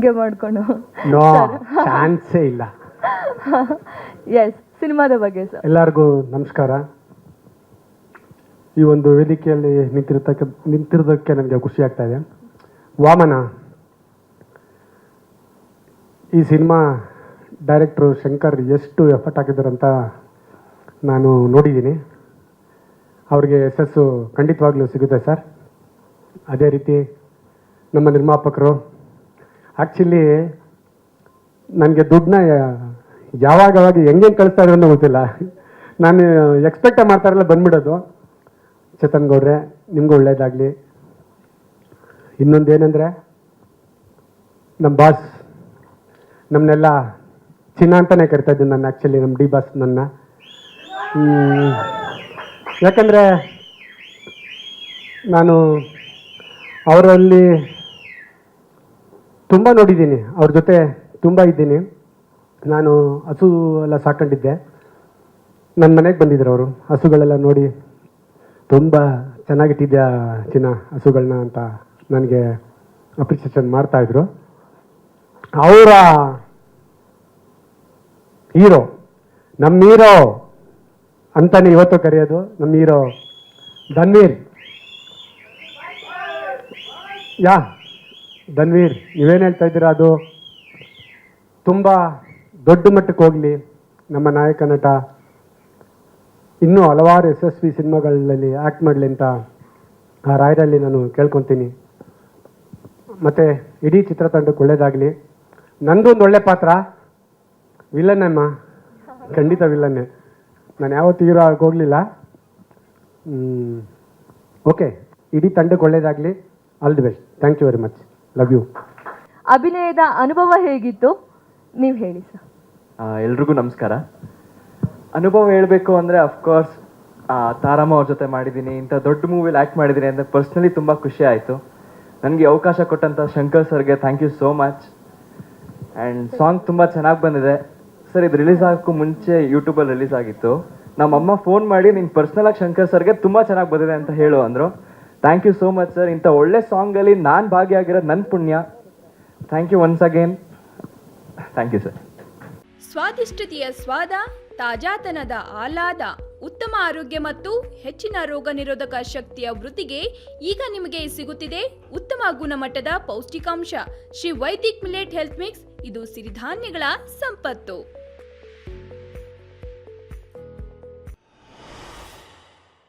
ಹಂಗೆ ಮಾಡ್ಕೊಂಡು. ನೋ ಚಾನ್ಸೇ ಇಲ್ಲ. ಎಸ್, ಸಿನಿಮಾದ ಬಗ್ಗೆ ಸರ್. ಎಲ್ಲರಿಗೂ ನಮಸ್ಕಾರ. ಈ ಒಂದು ವೇದಿಕೆಯಲ್ಲಿ ನಿಂತಿರೋದಕ್ಕೆ ನನಗೆ ಖುಷಿ ಆಗ್ತಾ ಇದೆ. ವಾಮನ ಈ ಸಿನಿಮಾ ಡೈರೆಕ್ಟ್ರು ಶಂಕರ್ ಎಷ್ಟು ಎಫರ್ಟ್ ಹಾಕಿದ್ದಾರೆ ಅಂತ ನಾನು ನೋಡಿದ್ದೀನಿ. ಅವ್ರಿಗೆ ಯಶಸ್ಸು ಖಂಡಿತವಾಗ್ಲೂ ಸಿಗುತ್ತೆ ಸರ್. ಅದೇ ರೀತಿ ನಮ್ಮ ನಿರ್ಮಾಪಕರು ಆ್ಯಕ್ಚುಲಿ ನನಗೆ ದುಡ್ಡನ್ನ ಯಾವಾಗ ಹೆಂಗೆ ಕಳಿಸ್ತಾ ಇದ್ರು ಅನ್ನೋ ಗೊತ್ತಿಲ್ಲ. ನಾನು ಎಕ್ಸ್ಪೆಕ್ಟೇ ಮಾಡ್ತಾರಲ್ಲ ಬಂದ್ಬಿಡೋದು. ಚೇತನ್ ಗೌಡ್ರೆ, ನಿಮಗೂ ಒಳ್ಳೇದಾಗಲಿ. ಇನ್ನೊಂದೇನೆಂದರೆ ನಮ್ಮ ಬಾಸ್ ನಮ್ಮನ್ನೆಲ್ಲ ಚಿನ್ನ ಅಂತಲೇ ಕರಿತಾ ಇದ್ದೀನಿ ನಾನು. ಆ್ಯಕ್ಚುಲಿ ನಮ್ಮ ಡಿ ಬಾಸ್ ನನ್ನ, ಯಾಕಂದರೆ ನಾನು ಅವರಲ್ಲಿ ತುಂಬ ನೋಡಿದ್ದೀನಿ, ಅವ್ರ ಜೊತೆ ತುಂಬ ಇದ್ದೀನಿ. ನಾನು ಹಸು ಎಲ್ಲ ಸಾಕೊಂಡಿದ್ದೆ. ನನ್ನ ಮನೆಗೆ ಬಂದಿದ್ರು ಅವರು. ಹಸುಗಳೆಲ್ಲ ನೋಡಿ ತುಂಬ ಚೆನ್ನಾಗಿಟ್ಟಿದ್ಯಾ ಚಿನ್ನ ಹಸುಗಳನ್ನ ಅಂತ ನನಗೆ ಅಪ್ರಿಸಿಯೇಷನ್ ಮಾಡ್ತಾಯಿದ್ರು. ಅವರ ಹೀರೋ, ನಮ್ಮ ಹೀರೋ ಅಂತಾನೆ ಇವತ್ತು ಕರೆಯೋದು, ನಮ್ಮ ಹೀರೋ ಧನ್ವೀರ್. ಧನ್ವೀರ್, ನೀವೇನು ಹೇಳ್ತಾ ಇದ್ದೀರಾ ಅದು ತುಂಬ ದೊಡ್ಡ ಮಟ್ಟಕ್ಕೆ ಹೋಗಲಿ. ನಮ್ಮ ನಾಯಕ ನಟ ಇನ್ನೂ ಹಲವಾರು ಯಶಸ್ವಿ ಸಿನಿಮಾಗಳಲ್ಲಿ ಆ್ಯಕ್ಟ್ ಮಾಡಲಿ ಅಂತ ಆ ರಾಯರಲ್ಲಿ ನಾನು ಕೇಳ್ಕೊತೀನಿ. ಮತ್ತು ಇಡೀ ಚಿತ್ರತಂಡಕ್ಕೆ ಒಳ್ಳೆಯದಾಗಲಿ. ನಂದು ಒಂದು ಒಳ್ಳೆ ಪಾತ್ರ, ವಿಲ್ಲನ್ನಮ್ಮ, ಖಂಡಿತ ವಿಲ್ಲನ್ನೇ. ನಾನು ಯಾವತ್ತೂ ಹೀರೋ ಆಗೋಗಲಿಲ್ಲ. ಓಕೆ, ಇಡೀ ತಂಡಕ್ಕೆ ಒಳ್ಳೆಯದಾಗಲಿ. All the best. Thank you very much. Love you. ಅಭಿನಯದ ಅನುಭವ ಹೇಗಿತ್ತು ನೀವು ಹೇಳಿ ಸರ್. ಎಲ್ರಿಗೂ ನಮಸ್ಕಾರ. ಅನುಭವ ಹೇಳಬೇಕು ಅಂದರೆ ಅಫ್ಕೋರ್ಸ್ ತಾರಮ್ಮ ಅವ್ರ ಜೊತೆ ಮಾಡಿದ್ದೀನಿ. ಇಂಥ ದೊಡ್ಡ ಮೂವಿಲಿ ಆ್ಯಕ್ಟ್ ಮಾಡಿದ್ದೀನಿ ಅಂದರೆ ಪರ್ಸ್ನಲಿ ತುಂಬ ಖುಷಿ ಆಯಿತು. ನನಗೆ ಅವಕಾಶ ಕೊಟ್ಟಂಥ ಶಂಕರ್ ಸರ್ಗೆ thank you so much. And song ತುಂಬ ಚೆನ್ನಾಗಿ ಬಂದಿದೆ ಸರ್. ಇದು ರಿಲೀಸ್ ಆಗೋಕ್ಕೂ ಮುಂಚೆ ಯೂಟ್ಯೂಬಲ್ಲಿ ರಿಲೀಸ್ ಆಗಿತ್ತು. ನಮ್ಮಮ್ಮ ಫೋನ್ ಮಾಡಿ ನೀನು ಪರ್ಸ್ನಲಾಗಿ ಶಂಕರ್ ಸರ್ಗೆ ತುಂಬ ಚೆನ್ನಾಗಿ ಬಂದಿದೆ ಅಂತ ಹೇಳು ಅಂದರು. Thank you so much sir. ಇಂಥ ಒಳ್ಳೆ ಸಾಂಗಲ್ಲಿ ನಾನು ಭಾಗಿಯಾಗಿರೋದು ನನ್ನ ಪುಣ್ಯ. Thank you once again. Thank you sir. ಸ್ವಾದಿಷ್ಟತೆಯ ಸ್ವಾದ, ತಾಜಾತನದ ಆಹ್ಲಾದ, ಉತ್ತಮ ಆರೋಗ್ಯ ಮತ್ತು ಹೆಚ್ಚಿನ ರೋಗ ನಿರೋಧಕ ಶಕ್ತಿಯ ವೃದ್ಧಿಗೆ ಈಗ ನಿಮಗೆ ಸಿಗುತ್ತಿದೆ ಉತ್ತಮ ಗುಣಮಟ್ಟದ ಪೌಷ್ಟಿಕಾಂಶ Shri Vaidik millet health mix. ಇದು ಸಿರಿಧಾನ್ಯಗಳ ಸಂಪತ್ತು.